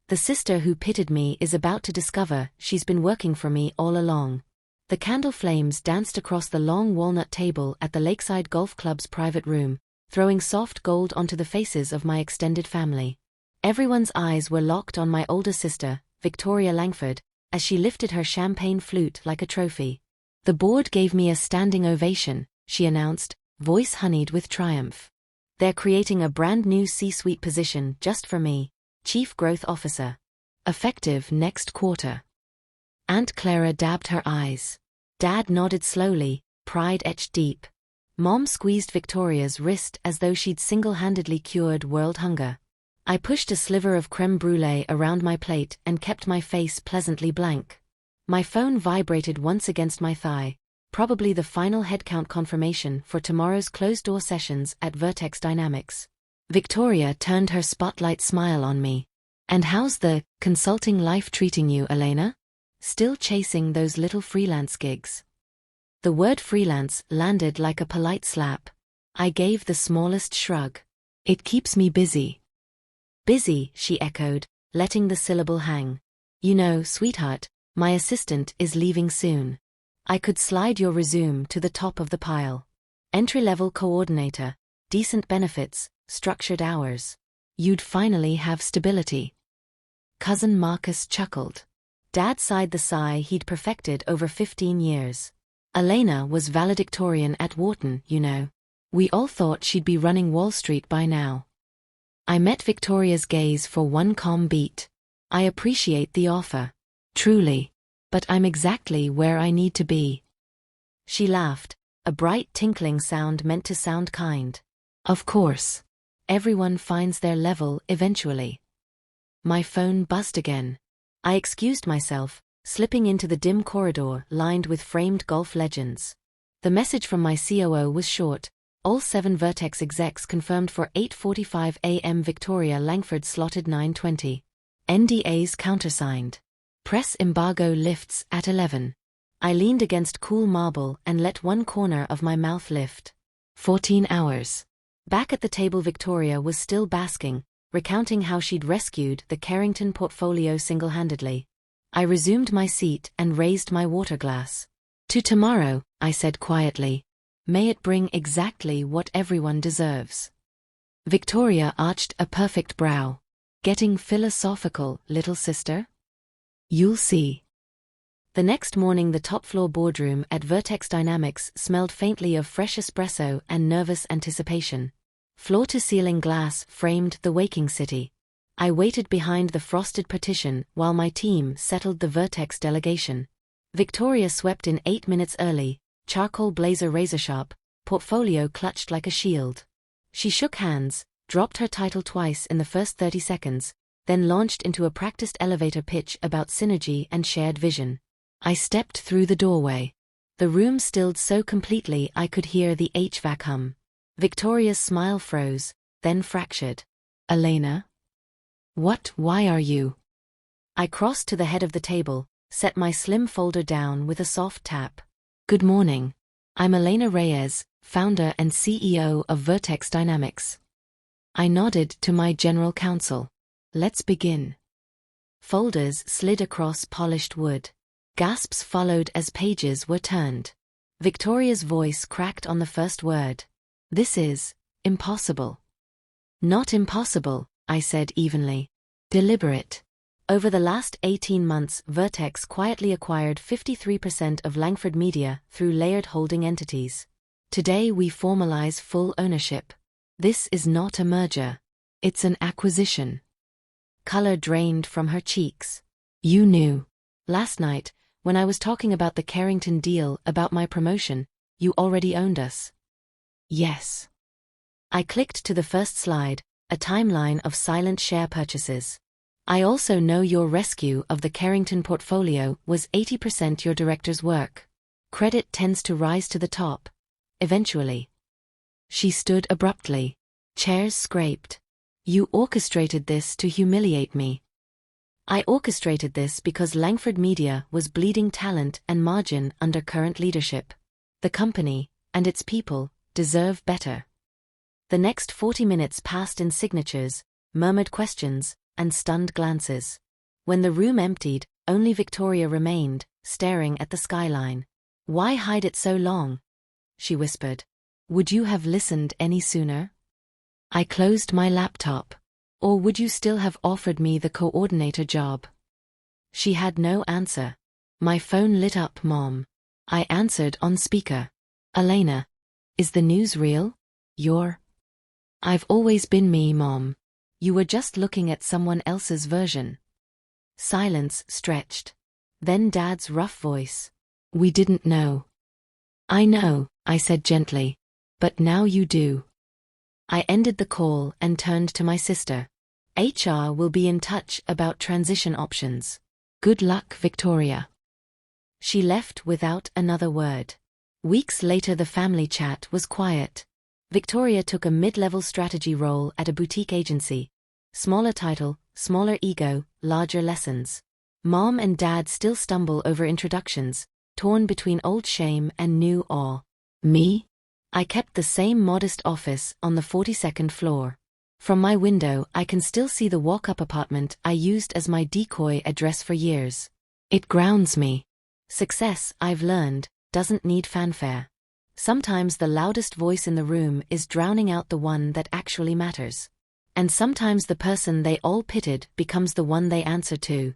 The sister who pitied me is about to discover she's been working for me all along. The candle flames danced across the long walnut table at the Lakeside Golf Club's private room, throwing soft gold onto the faces of my extended family. Everyone's eyes were locked on my older sister, Victoria Langford, as she lifted her champagne flute like a trophy. "The board gave me a standing ovation," she announced, voice honeyed with triumph. "They're creating a brand new C-suite position just for me, Chief Growth Officer. Effective next quarter." Aunt Clara dabbed her eyes. Dad nodded slowly, pride etched deep. Mom squeezed Victoria's wrist as though she'd single-handedly cured world hunger. I pushed a sliver of creme brulee around my plate and kept my face pleasantly blank. My phone vibrated once against my thigh, probably the final headcount confirmation for tomorrow's closed-door sessions at Vertex Dynamics. Victoria turned her spotlight smile on me. "And how's the consulting life treating you, Elena? Still chasing those little freelance gigs?" The word freelance landed like a polite slap. I gave the smallest shrug. "It keeps me busy." "Busy," she echoed, letting the syllable hang. "You know, sweetheart, my assistant is leaving soon. I could slide your resume to the top of the pile. Entry-level coordinator, decent benefits, structured hours. You'd finally have stability." Cousin Marcus chuckled. Dad sighed the sigh he'd perfected over 15 years. "Elena was valedictorian at Wharton, you know. We all thought she'd be running Wall Street by now." I met Victoria's gaze for one calm beat. "I appreciate the offer. Truly. But I'm exactly where I need to be." She laughed, a bright tinkling sound meant to sound kind. "Of course. Everyone finds their level eventually." My phone buzzed again. I excused myself, slipping into the dim corridor lined with framed golf legends. The message from my COO was short. All 7 Vertex execs confirmed for 8:45 a.m. Victoria Langford slotted 9:20. NDAs countersigned. Press embargo lifts at 11. I leaned against cool marble and let one corner of my mouth lift. 14 hours. Back at the table, Victoria was still basking, recounting how she'd rescued the Carrington portfolio single-handedly. I resumed my seat and raised my water glass. "To tomorrow," I said quietly. "May it bring exactly what everyone deserves." Victoria arched a perfect brow. "Getting philosophical, little sister? You'll see." The next morning, the top-floor boardroom at Vertex Dynamics smelled faintly of fresh espresso and nervous anticipation. Floor-to-ceiling glass framed the waking city. I waited behind the frosted partition while my team settled the Vertex delegation. Victoria swept in 8 minutes early, charcoal blazer razor-sharp, portfolio clutched like a shield. She shook hands, dropped her title twice in the first 30 seconds, then launched into a practiced elevator pitch about synergy and shared vision. I stepped through the doorway. The room stilled so completely I could hear the HVAC hum. Victoria's smile froze, then fractured. "Elena? Why are you?" I crossed to the head of the table, set my slim folder down with a soft tap. "Good morning. I'm Elena Reyes, founder and CEO of Vertex Dynamics." I nodded to my general counsel. "Let's begin." Folders slid across polished wood. Gasps followed as pages were turned. Victoria's voice cracked on the first word. "This is impossible." "Not impossible," I said evenly. "Deliberate." Over the last 18 months, Vertex quietly acquired 53% of Langford Media through layered holding entities. Today we formalize full ownership. This is not a merger. It's an acquisition. Color drained from her cheeks. "You knew. Last night, when I was talking about the Carrington deal, about my promotion, you already owned us." "Yes." I clicked to the first slide, a timeline of silent share purchases. "I also know your rescue of the Carrington portfolio was 80% your director's work. Credit tends to rise to the top. Eventually." She stood abruptly. Chairs scraped. "You orchestrated this to humiliate me." "I orchestrated this because Langford Media was bleeding talent and margin under current leadership. The company, and its people, deserve better." The next 40 minutes passed in signatures, murmured questions, and stunned glances. When the room emptied, only Victoria remained, staring at the skyline. "Why hide it so long?" she whispered. "Would you have listened any sooner? I closed my laptop. Or would you still have offered me the coordinator job?" She had no answer. My phone lit up, Mom. I answered on speaker. "Elena, is the news real? I've always been me, Mom. You were just looking at someone else's version." Silence stretched. Then Dad's rough voice. "We didn't know." "I know," I said gently. "But now you do." I ended the call and turned to my sister. "HR will be in touch about transition options. Good luck, Victoria." She left without another word. Weeks later, the family chat was quiet. Victoria took a mid-level strategy role at a boutique agency. Smaller title, smaller ego, larger lessons. Mom and Dad still stumble over introductions, torn between old shame and new awe. Me? I kept the same modest office on the 42nd floor. From my window, I can still see the walk-up apartment I used as my decoy address for years. It grounds me. Success, I've learned, doesn't need fanfare. Sometimes the loudest voice in the room is drowning out the one that actually matters. And sometimes the person they all pitied becomes the one they answer to.